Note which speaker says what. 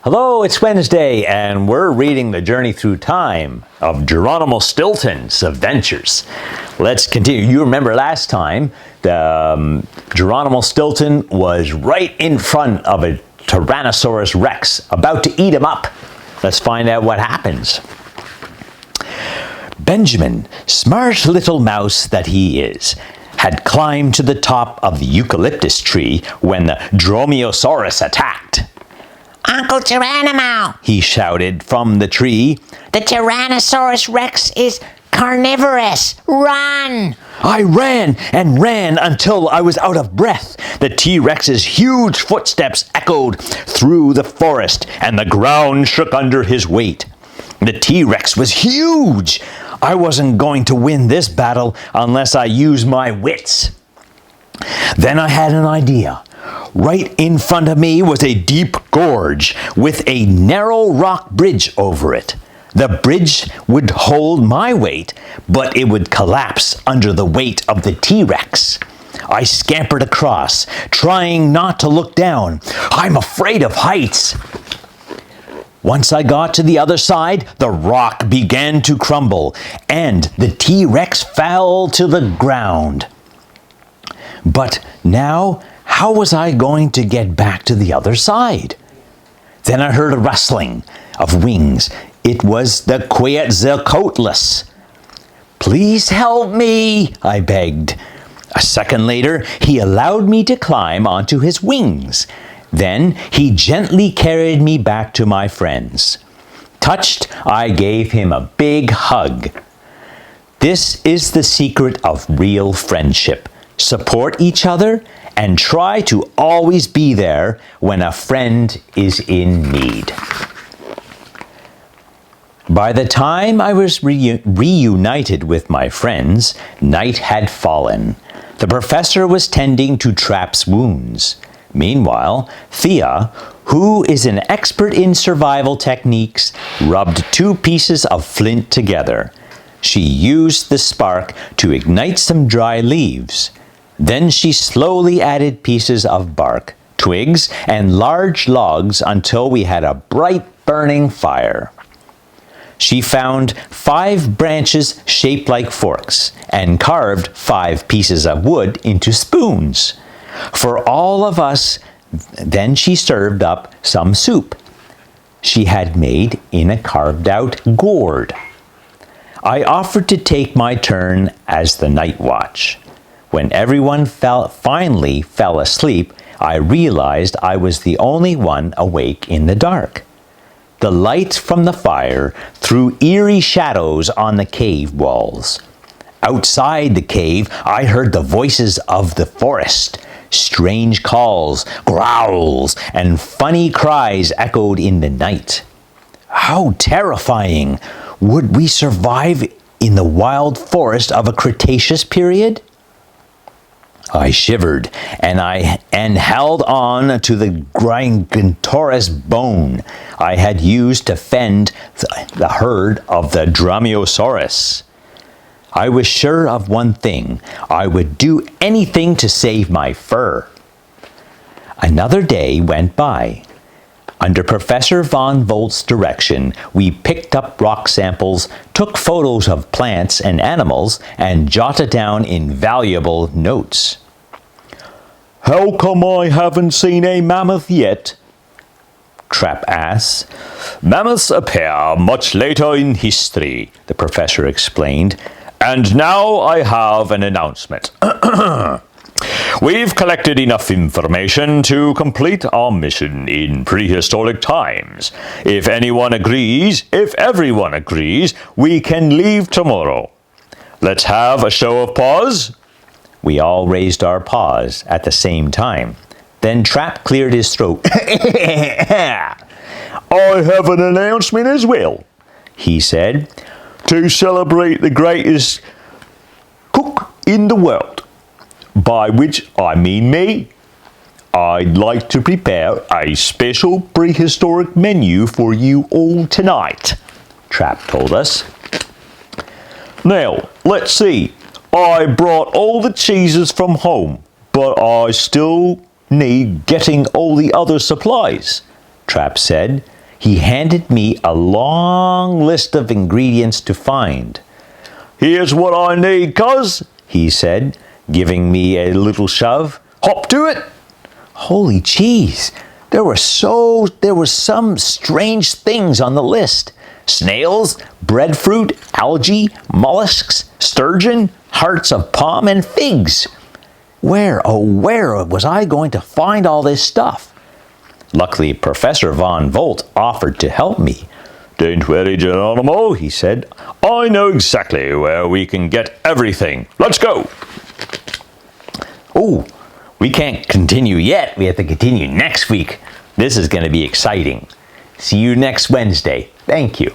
Speaker 1: Hello, it's Wednesday, and we're reading The Journey Through Time of Geronimo Stilton's adventures. Let's continue. You remember last time, Geronimo Stilton was right in front of a Tyrannosaurus Rex, about to eat him up. Let's find out what happens. Benjamin, smart little mouse that he is, had climbed to the top of the eucalyptus tree when the Dromaeosaurus attacked.
Speaker 2: Uncle Geronimo,
Speaker 1: he shouted from the tree.
Speaker 2: The Tyrannosaurus Rex is carnivorous. Run!
Speaker 1: I ran and ran until I was out of breath. The T-Rex's huge footsteps echoed through the forest, and the ground shook under his weight. The T-Rex was huge. I wasn't going to win this battle unless I used my wits. Then I had an idea. Right in front of me was a deep gorge with a narrow rock bridge over it. The bridge would hold my weight, but it would collapse under the weight of the T-Rex. I scampered across, trying not to look down. I'm afraid of heights. Once I got to the other side, the rock began to crumble, and the T-Rex fell to the ground. But now, how was I going to get back to the other side? Then I heard a rustling of wings. It was the Quetzalcoatlus. Please help me, I begged. A second later, he allowed me to climb onto his wings. Then he gently carried me back to my friends. Touched, I gave him a big hug. This is the secret of real friendship. Support each other and try to always be there when a friend is in need. By the time I was reunited with my friends, night had fallen. The professor was tending to Trap's wounds. Meanwhile, Thea, who is an expert in survival techniques, rubbed two pieces of flint together. She used the spark to ignite some dry leaves. Then she slowly added pieces of bark, twigs, and large logs until we had a bright burning fire. She found 5 branches shaped like forks and carved 5 pieces of wood into spoons. For all of us, then she served up some soup she had made in a carved-out gourd. I offered to take my turn as the night watch. When everyone finally fell asleep, I realized I was the only one awake in the dark. The light from the fire threw eerie shadows on the cave walls. Outside the cave, I heard the voices of the forest. Strange calls, growls, and funny cries echoed in the night. How terrifying! Would we survive in the wild forest of a Cretaceous period? I shivered, and held on to the Gigantosaurus bone I had used to fend the herd of the Dromaeosaurus. I was sure of one thing. I would do anything to save my fur. Another day went by. Under Professor Von Volt's direction, we picked up rock samples, took photos of plants and animals, and jotted down invaluable notes. How come I haven't seen a mammoth yet? Trap asked. Mammoths appear much later in history, the professor explained. And now I have an announcement. We've collected enough information to complete our mission in prehistoric times. If everyone agrees, we can leave tomorrow. Let's have a show of paws. We all raised our paws at the same time. Then Trap cleared his throat. I have an announcement as well, he said. To celebrate the greatest cook in the world, by which I mean me, I'd like to prepare a special prehistoric menu for you all tonight, Trap told us. Now, let's see. I brought all the cheeses from home, but I still need getting all the other supplies, Trap said. He handed me a long list of ingredients to find. "Here's what I need, cuz," he said, giving me a little shove. "Hop to it." Holy cheese! There were some strange things on the list. Snails, breadfruit, algae, mollusks, sturgeon, hearts of palm, and figs. Where, oh where was I going to find all this stuff? Luckily, Professor Von Volt offered to help me. "Don't worry, Geronimo," he said. "I know exactly where we can get everything. Let's go." Oh, we can't continue yet. We have to continue next week. This is going to be exciting. See you next Wednesday. Thank you.